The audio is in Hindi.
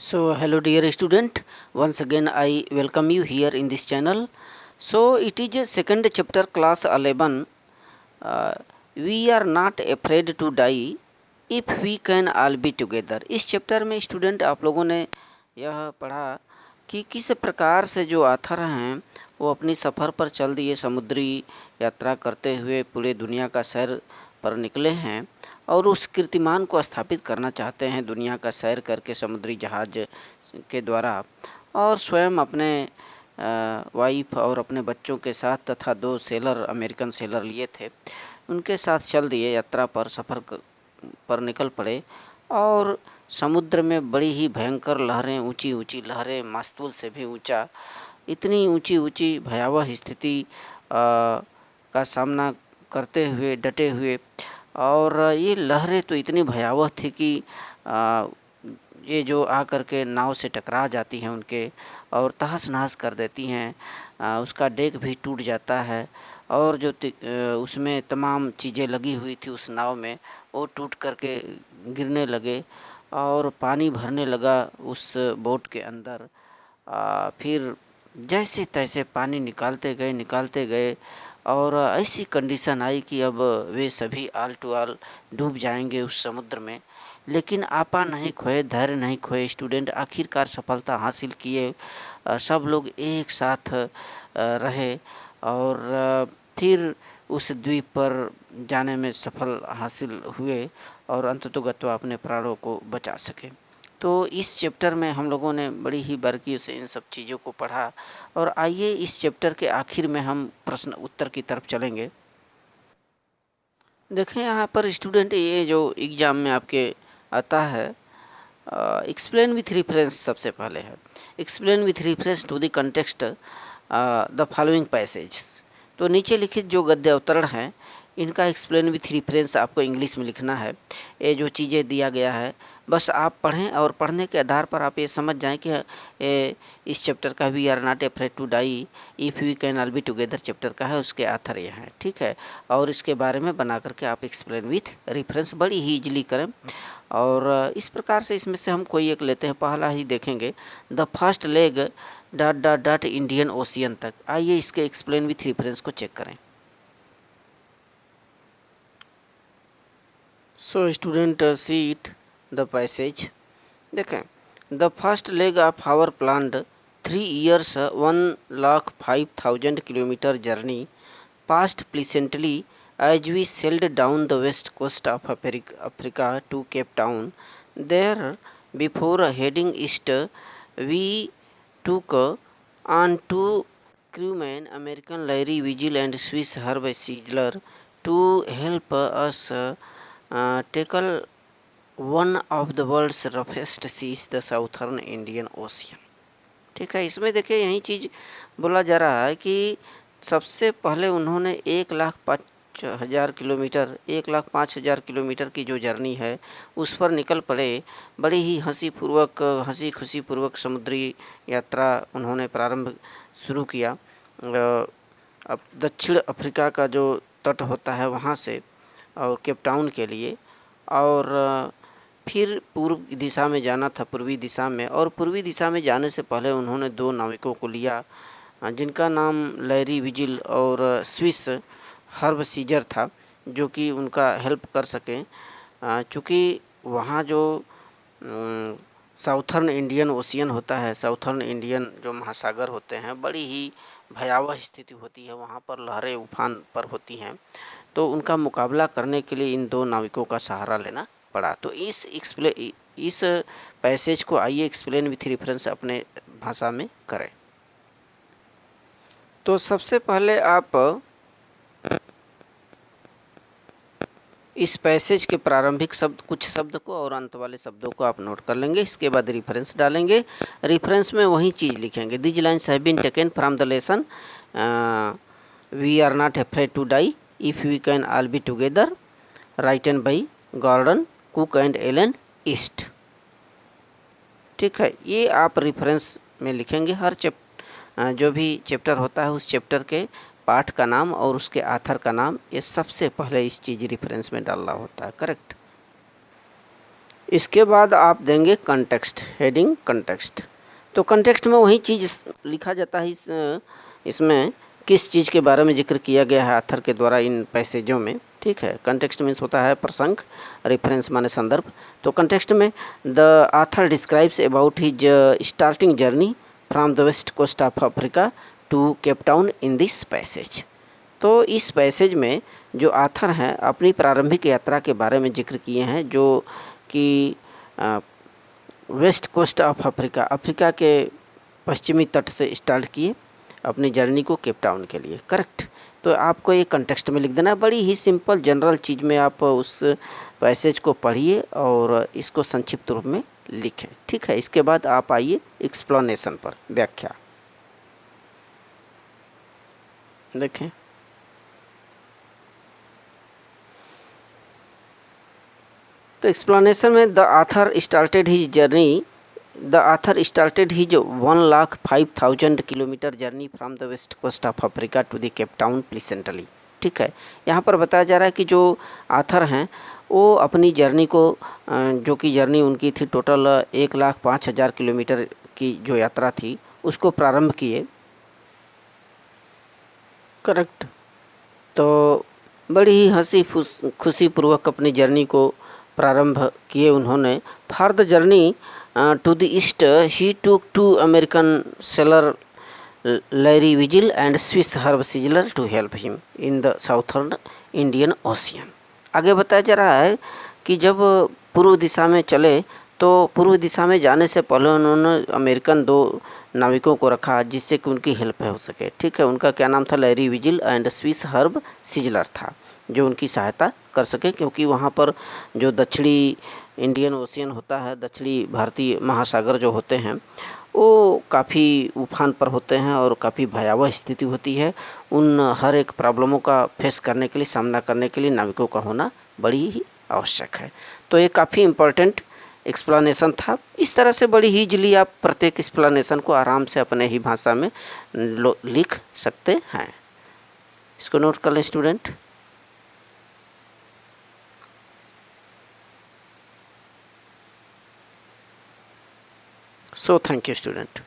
So hello dear student, once again I welcome you here in this channel. So it is a second chapter class 11. uh, we are not afraid to die if we can all be together. इस चैप्टर में स्टूडेंट आप लोगों ने यह पढ़ा कि किस प्रकार से जो आथर हैं वो अपनी सफ़र पर चल दिए, समुद्री यात्रा करते हुए पूरे दुनिया का सैर पर निकले हैं और उस कीर्तिमान को स्थापित करना चाहते हैं दुनिया का सैर करके समुद्री जहाज के द्वारा, और स्वयं अपने वाइफ और अपने बच्चों के साथ तथा 2 सेलर, अमेरिकन सेलर लिए थे, उनके साथ चल दिए यात्रा पर, सफ़र पर निकल पड़े। और समुद्र में बड़ी ही भयंकर लहरें, ऊंची ऊंची लहरें, मास्तूल से भी ऊंचा, इतनी ऊंची ऊंची भयावह स्थिति का सामना करते हुए डटे हुए। और ये लहरें तो इतनी भयावह थी कि ये जो आकर के नाव से टकरा जाती हैं उनके और तहस नहस कर देती हैं। उसका डेक भी टूट जाता है और जो उसमें तमाम चीज़ें लगी हुई थी उस नाव में, वो टूट करके गिरने लगे और पानी भरने लगा उस बोट के अंदर। फिर जैसे तैसे पानी निकालते गए और ऐसी कंडीशन आई कि अब वे सभी आल टू आल डूब जाएंगे उस समुद्र में। लेकिन आपा नहीं खोए, धैर्य नहीं खोए स्टूडेंट, आखिरकार सफलता हासिल किए। सब लोग एक साथ रहे और फिर उस द्वीप पर जाने में सफल हासिल हुए और अंततोगत्वा अपने प्राणों को बचा सके। तो इस चैप्टर में हम लोगों ने बड़ी ही बारीकियों से इन सब चीज़ों को पढ़ा और आइए इस चैप्टर के आखिर में हम प्रश्न उत्तर की तरफ चलेंगे। देखें यहाँ पर स्टूडेंट, ये जो एग्ज़ाम में आपके आता है, एक्सप्लेन विथ रेफरेंस सबसे पहले है। Explain with reference to the context the following passage. तो नीचे लिखित जो गद्य अवतरण है इनका एक्सप्लेन विथ रेफरेंस आपको इंग्लिश में लिखना है। ये जो चीज़ें दिया गया है बस आप पढ़ें और पढ़ने के आधार पर आप ये समझ जाएं कि इस चैप्टर का we are not afraid to die if we can all be together chapter का है, उसके आथर ये हैं, ठीक है। और इसके बारे में बना करके आप एक्सप्लेन विथ रेफरेंस बड़ी ही ईजिली करें। और इस प्रकार से इसमें से हम कोई एक लेते हैं। पहला ही देखेंगे, the first leg dot dot dot Indian Ocean तक। आइए इसके एक्सप्लेन विथ रेफरेंस को चेक करें। So student see it the passage. देखें, the first leg of our planned 3 years 1,05,000 kilometre journey passed pleasantly as we sailed down the west coast of Africa to Cape Town. There, before heading east, we took on 2 crewmen, American Larry Vigil and Swiss Herb Siegler, to help us tackle one of the world's roughest seas, the Southern Indian Ocean। ठीक है, इसमें देखिए यही चीज़ बोला जा रहा है कि सबसे पहले उन्होंने 1,05,000 किलोमीटर 1,05,000 किलोमीटर की जो जर्नी है उस पर निकल पड़े। बड़ी ही हंसी खुशी पूर्वक समुद्री यात्रा उन्होंने प्रारंभ शुरू किया। अब दक्षिण अफ्रीका का जो तट होता है वहाँ से और केप टाउन के लिए, और फिर पूर्व दिशा में जाना था, पूर्वी दिशा में। और पूर्वी दिशा में जाने से पहले उन्होंने 2 नाविकों को लिया जिनका नाम लैरी विजिल और स्विस हर्ब सीजर था, जो कि उनका हेल्प कर सकें। चूँकि वहाँ जो साउथर्न इंडियन ओशियन होता है, साउथर्न इंडियन जो महासागर होते हैं, बड़ी ही भयावह स्थिति होती है, वहाँ पर लहरें उफान पर होती हैं। तो उनका मुकाबला करने के लिए इन 2 नाविकों का सहारा लेना पड़ा। तो इस पैसेज को आइए एक्सप्लेन विथ रेफरेंस अपने भाषा में करें। तो सबसे पहले आप इस पैसेज के प्रारंभिक शब्द, कुछ शब्द को और अंत वाले शब्दों को आप नोट कर लेंगे। इसके बाद रेफरेंस डालेंगे। रेफरेंस में वही चीज़ लिखेंगे। These lines have been taken from the lesson we are not afraid to die if we can all be together, written by Gordon Cook and Alan East. ठीक है, ये आप रेफरेंस में लिखेंगे। हर जो भी चैप्टर होता है उस चैप्टर के पाठ का नाम और उसके आथर का नाम, ये सबसे पहले इस चीज़ रेफरेंस में डालना होता है, करेक्ट। इसके बाद आप देंगे कंटेक्स्ट, हेडिंग कंटेक्स्ट। तो कंटेक्स्ट में वही चीज़ लिखा जाता है इसमें किस चीज़ के बारे में जिक्र किया गया है ऑथर के द्वारा इन पैसेजों में, ठीक है। कंटेक्स्ट मीन्स होता है प्रसंग, रेफरेंस माने संदर्भ। तो कंटेक्स्ट में the author describes about his starting journey from the west coast of Africa to Cape Town in this passage. तो इस पैसेज में जो ऑथर हैं अपनी प्रारंभिक यात्रा के बारे में जिक्र किए हैं, जो कि west coast of Africa, Africa के पश्चिमी तट से स्टार्ट किए अपनी जर्नी को केप टाउन के लिए, करेक्ट। तो आपको ये कंटेक्स्ट में लिख देना है, बड़ी ही सिंपल जनरल चीज़ में आप उस पैसेज को पढ़िए और इसको संक्षिप्त रूप में लिखें, ठीक है। इसके बाद आप आइए एक्सप्लेनेशन पर, व्याख्या देखें। तो एक्सप्लेनेशन में the author started his journey, the author started his 1,05,000 kilometre journey from the west coast of Africa to the Cape Town pleasantly, ठीक है। यहाँ पर बताया जा रहा है कि जो ऑथर हैं वो अपनी जर्नी को, जो कि जर्नी उनकी थी टोटल 1,05,000 किलोमीटर की जो यात्रा थी, उसको प्रारंभ किए, करेक्ट। तो बड़ी ही हंसी खुशी पूर्वक अपनी जर्नी को प्रारंभ किए उन्होंने। For the journey to the east he took 2 American sailor Larry Vigil and Swiss Herb Sizzler to help him in the southern Indian Ocean. आगे बताया जा रहा है कि जब पूर्व दिशा में चले तो पूर्व दिशा में जाने से पहले उन्होंने अमेरिकन 2 नाविकों को रखा जिससे कि उनकी हेल्प हो सके, ठीक है। उनका क्या नाम था? Larry Vigil and Swiss Herb sizzler था, जो उनकी सहायता कर सके, क्योंकि वहाँ पर जो दक्षिणी इंडियन ओशियन होता है, दक्षिणी भारतीय महासागर जो होते हैं, वो काफ़ी उफान पर होते हैं और काफ़ी भयावह स्थिति होती है। उन हर एक प्रॉब्लमों का फेस करने के लिए, सामना करने के लिए नाविकों का होना बड़ी ही आवश्यक है। तो ये काफ़ी इम्पोर्टेंट एक्सप्लेनेशन था। इस तरह से बड़ी ही इजीली आप प्रत्येक एक्सप्लेनेशन को आराम से अपने ही भाषा में लिख सकते हैं। इसको नोट कर लें student. So thank you student.